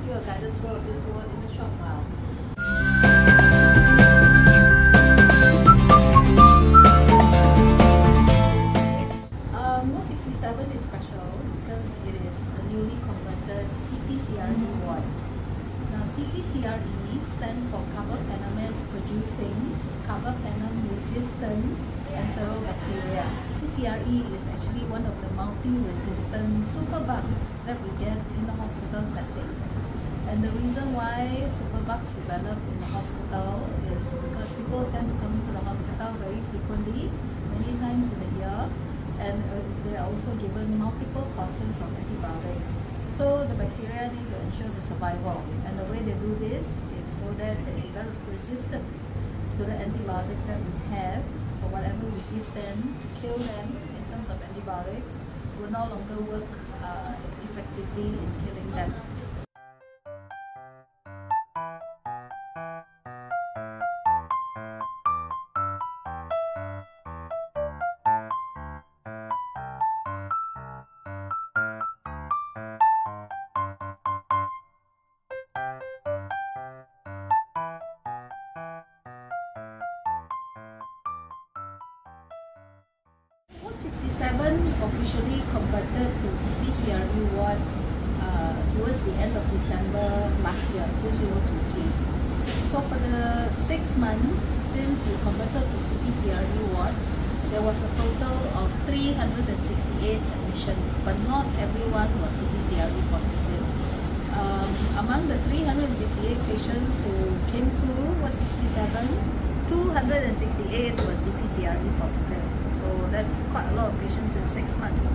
you a guided tour of this ward in a short while. Ward 67 is special because it is a newly converted CP-CRE ward. Now, CP-CRE stands for carbapenems producing carbapenem-resistant enterobacteria. CRE is actually one of the multi-resistant superbugs that we get in the hospital setting. And the reason why superbugs develop in the hospital is because people tend to come to the hospital very frequently, many times in a year, and they are also given multiple courses of antibiotics. So the bacteria need to ensure the survival, and the way they do this is so that they develop resistance to the antibiotics that we have. So whatever we give them to kill them in terms of antibiotics will no longer work effectively in killing them. Ward 67 officially converted to CP-CRE ward towards the end of December last year, 2023. So for the 6 months since we converted to CP-CRE ward, there was a total of 368 admissions, but not everyone was CP-CRE positive. Among the 368 patients who came through Ward 67, 268 were CP-CRE positive. So that's quite a lot of patients in 6 months.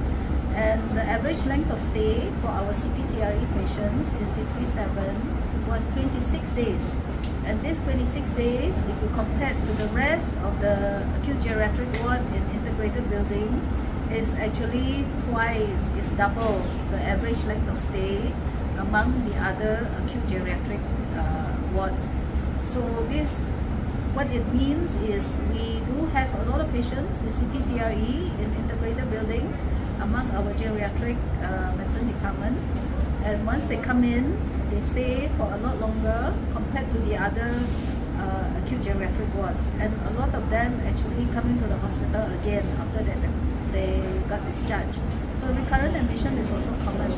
And the average length of stay for our CP-CRE patients in 67 was 26 days. And this 26 days, if you compare to the rest of the acute geriatric ward in integrated building, is actually twice, is double the average length of stay among the other acute geriatric wards. So this, what it means is we do have a lot of patients with CP-CRE in integrated building among our geriatric medicine department, and once they come in, they stay for a lot longer compared to the other acute geriatric wards, and a lot of them actually come into the hospital again after that they got discharged. So recurrent admission is also common.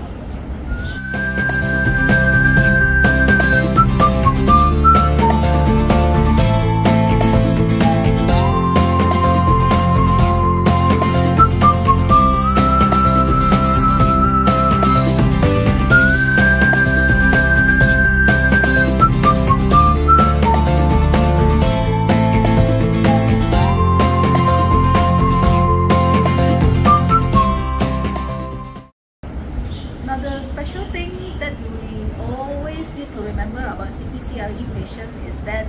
Now, the special thing that we always need to remember about CP-CRE patients is that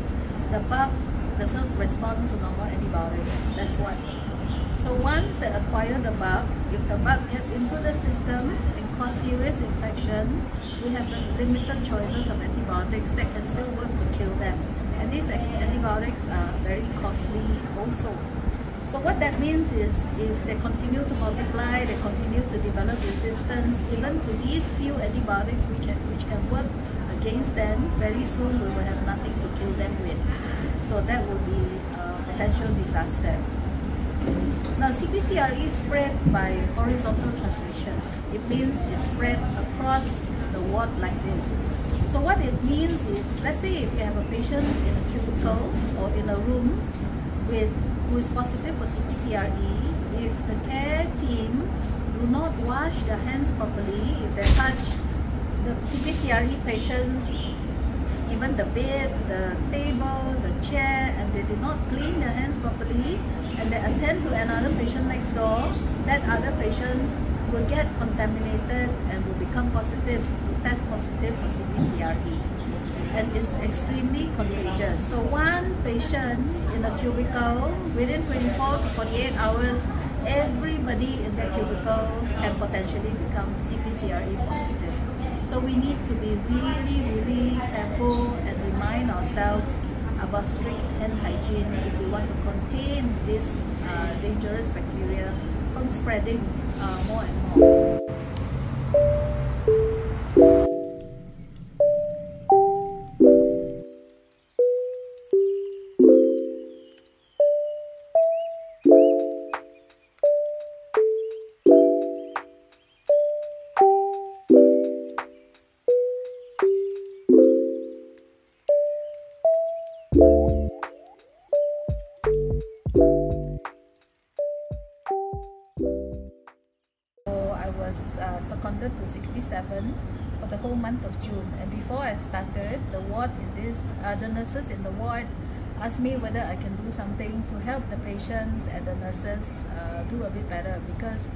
the bug doesn't respond to normal antibiotics. That's one. So once they acquire the bug, if the bug gets into the system and cause serious infection, we have limited choices of antibiotics that can still work to kill them. And these antibiotics are very costly also. So what that means is, if they continue to multiply, they continue to develop resistance, even to these few antibiotics which can work against them, very soon we will have nothing to kill them with. So that will be a potential disaster. Now, CP-CRE is spread by horizontal transmission. It means it's spread across the ward like this. So what it means is, let's say if you have a patient in a cubicle or in a room who is positive for CP-CRE, if the care team do not wash their hands properly, if they touch the CP-CRE patients, even the bed, the table, the chair, and they do not clean their hands properly, and they attend to another patient next door, that other patient will get contaminated and will become positive, will test positive for CP-CRE. And it's extremely contagious. So one patient in a cubicle, within 24 to 48 hours, everybody in that cubicle can potentially become CP-CRE positive. So we need to be really careful and remind ourselves about strict hand hygiene if we want to contain this dangerous bacteria from spreading more and more. I was seconded to 67 for the whole month of June, and before I started, the nurses in the ward asked me whether I can do something to help the patients and the nurses do a bit better, because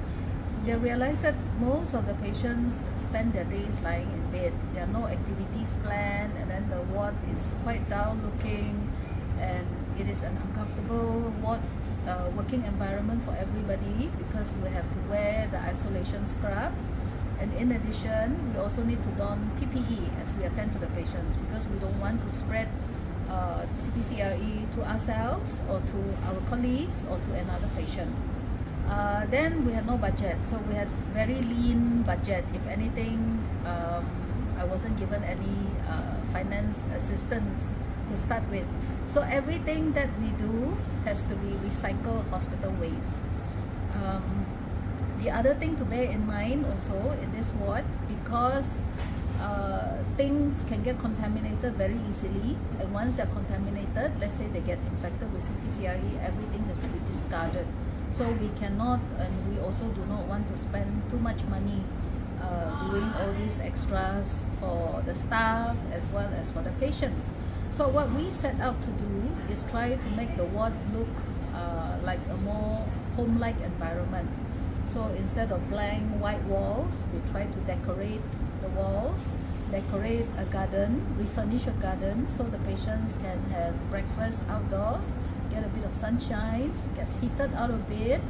they realized that most of the patients spend their days lying in bed. There are no activities planned, and then the ward is quite dull looking, and it is an uncomfortable ward working environment for everybody, because we have to wear the isolation scrub, and in addition we also need to don PPE as we attend to the patients, because we don't want to spread CP-CRE to ourselves or to our colleagues or to another patient. Then we had no budget, so we had very lean budget. If anything, I wasn't given any finance assistance to start with. So everything that we do has to be recycled hospital waste. The other thing to bear in mind also in this ward, because things can get contaminated very easily, and once they're contaminated, let's say they get infected with CP-CRE, everything has to be discarded. So we cannot, and we also do not want to spend too much money doing all these extras for the staff as well as for the patients. So what we set out to do is try to make the ward look like a more home-like environment. So instead of blank white walls, we try to decorate the walls, decorate a garden, refurnish a garden so the patients can have breakfast outdoors, get a bit of sunshine, get seated out of bed,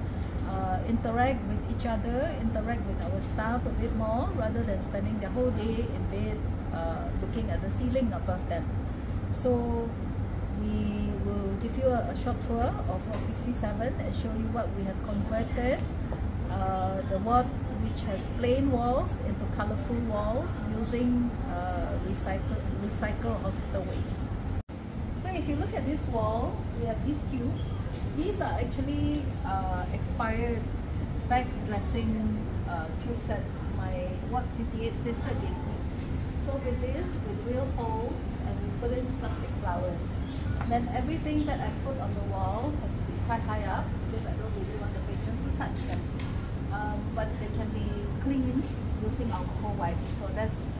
interact with each other, interact with our staff a bit more, rather than spending their whole day in bed looking at the ceiling above them. So we will give you a short tour of Ward 67 and show you what we have converted the ward, which has plain walls, into colorful walls using recycled hospital waste. So if you look at this wall, we have these tubes. These are actually expired vac dressing tubes that my Ward 58 sister gave me. So with this, we drill holes and we put in plastic flowers. Then everything that I put on the wall has to be quite high up, because I don't really want the patients to touch them. But they can be cleaned using alcohol wipes, so that's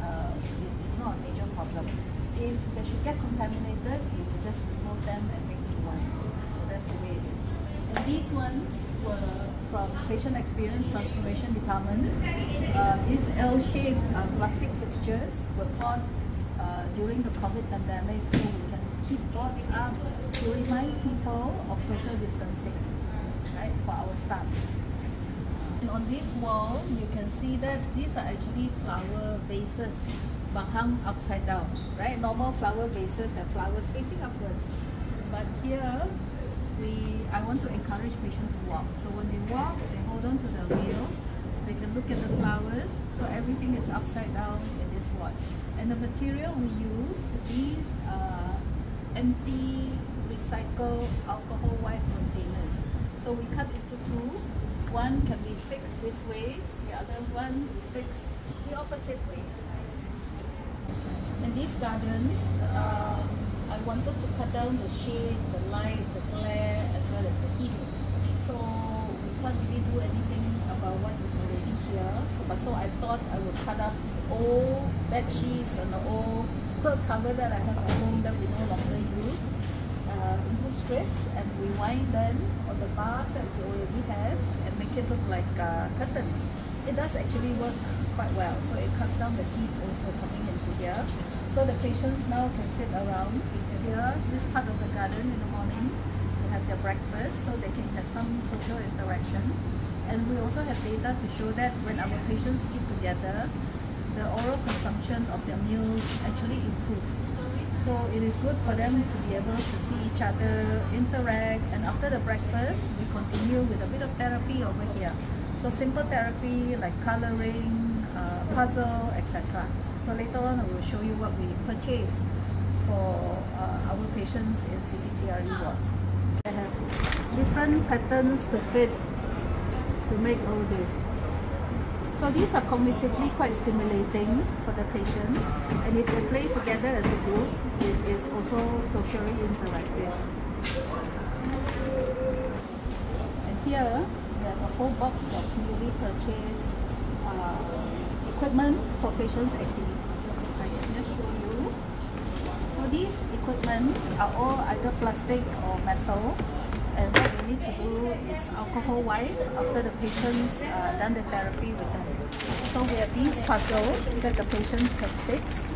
it's not a major problem. If they should get contaminated, you will just remove them and make new ones. So that's the way it is. And these ones were from Patient Experience Transformation Department. These L-shaped plastic fixtures were bought during the COVID pandemic, so we can keep boards up to remind people of social distancing, right, for our staff. And on this wall, you can see that these are actually flower vases, but hung upside down, right? Normal flower vases have flowers facing upwards, but here I want to encourage patients to walk. So when they walk, they hold on to the wheel, they can look at the flowers, so everything is upside down in this ward. And the material we use, these empty recycled alcohol wipe containers. So we cut into two. One can be fixed this way, the other one we fix the opposite way. In this garden, I wanted to cut down the shade, the light, the glare, as well as the heat. So we can't really do anything about what is already here. So I thought I would cut up old bed sheets and the old quilt cover that I have at home that we no longer use into strips, and we wind them on the bars that we already have and make it look like curtains. It does actually work quite well, so it cuts down the heat also coming into here. So the patients now can sit around here, this part of the garden in the morning, they have their breakfast, so they can have some social interaction. And we also have data to show that when our patients eat together, the oral consumption of their meals actually improve. So it is good for them to be able to see each other, interact, and after the breakfast, we continue with a bit of therapy over here. So simple therapy like coloring, puzzle, etc. So later on, I will show you what we purchase for our patients in CP-CRE wards. I have different patterns to fit to make all this. So these are cognitively quite stimulating for the patients, and if they play together as a group, it is also socially interactive. And here we have a whole box of newly purchased equipment for patients' activities. If I can just show you. So these equipment are all either plastic or metal. And what we need to do is alcohol wipe after the patients done the therapy with them. So we have these puzzles that the patients can fix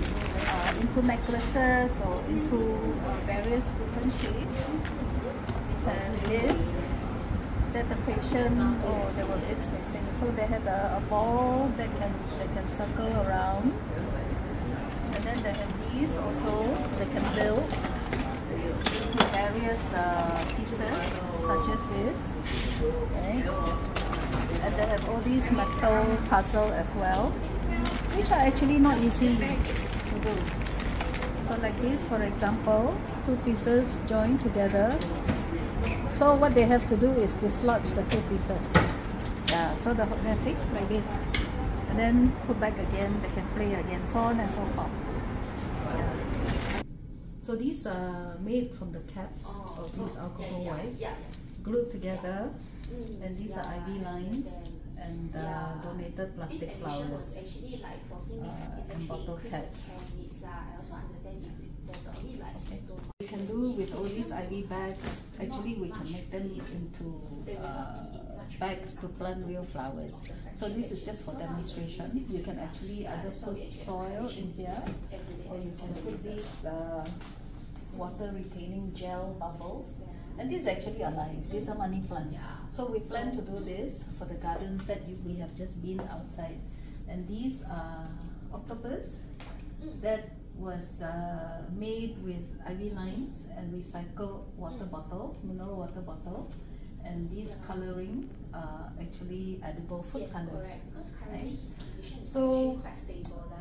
into necklaces or into various different shapes. And this that the patient, oh, there were bits missing. So they have a ball that can circle around. And then they have these also that can build into various pieces, such as this, okay. And they have all these metal puzzle as well, which are actually not easy to do. So like this, for example, two pieces joined together. So what they have to do is dislodge the two pieces. Yeah, so that's it, like this. And then put back again, they can play again, so on and so forth. So these are made from the caps of these alcohol wipes, glued together, and these are IV lines and donated plastic flowers and bottle caps. Okay. We can do with all these IV bags, actually we can make them into bags to plant real flowers. So this is just for demonstration. You can actually either put soil in here, or you can put these water retaining gel bubbles. And these actually alive. These are money plant. So we plan to do this for the gardens that we have just been outside. And these are octopus that was made with IV lines and recycled water bottle, mineral water bottle. And these coloring are actually edible food colors. Right? So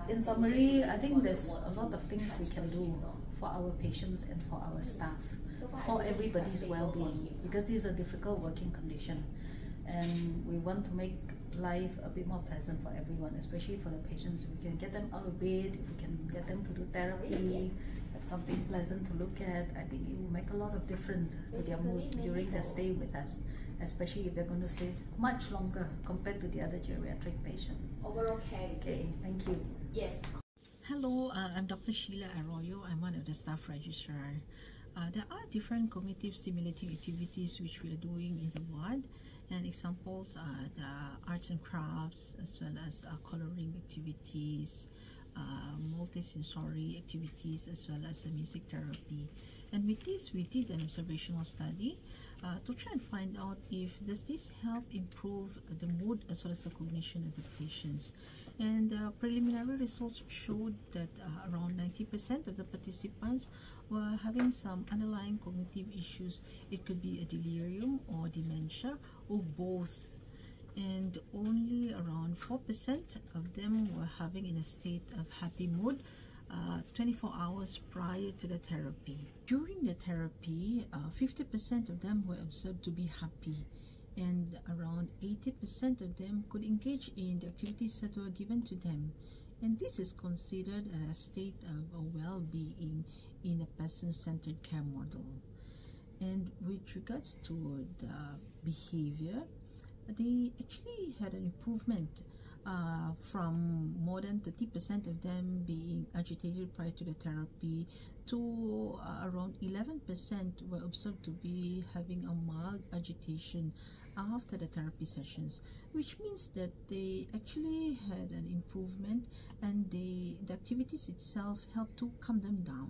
in summary, I think there's a lot of things we can do for our patients and for our staff, for everybody's well-being, because these are difficult working conditions, and we want to make life a bit more pleasant for everyone, especially for the patients. If we can get them out of bed, if we can get them to do therapy, have something pleasant to look at, I think it will make a lot of difference to their mood during their stay with us, especially if they're going to stay much longer compared to the other geriatric patients. Overall care. Okay, thank you. Yes. Hello, I'm Dr. Sheila Arroyo. I'm one of the staff registrar. There are different cognitive stimulating activities which we are doing in the ward, and examples are the arts and crafts, as well as coloring activities, multisensory activities, as well as music therapy. And with this, we did an observational study to try and find out if does this help improve the mood as well as the cognition of the patients. And preliminary results showed that around 90% of the participants were having some underlying cognitive issues. It could be a delirium or dementia or both. And only around 4% of them were having in a state of happy mood 24 hours prior to the therapy. During the therapy, 50% of them were observed to be happy, and around 80% of them could engage in the activities that were given to them. And this is considered a state of well-being in a person-centered care model. And with regards to the behavior, they actually had an improvement from more than 30% of them being agitated prior to the therapy to around 11% were observed to be having a mild agitation after the therapy sessions, which means that they actually had an improvement, and the activities itself helped to calm them down.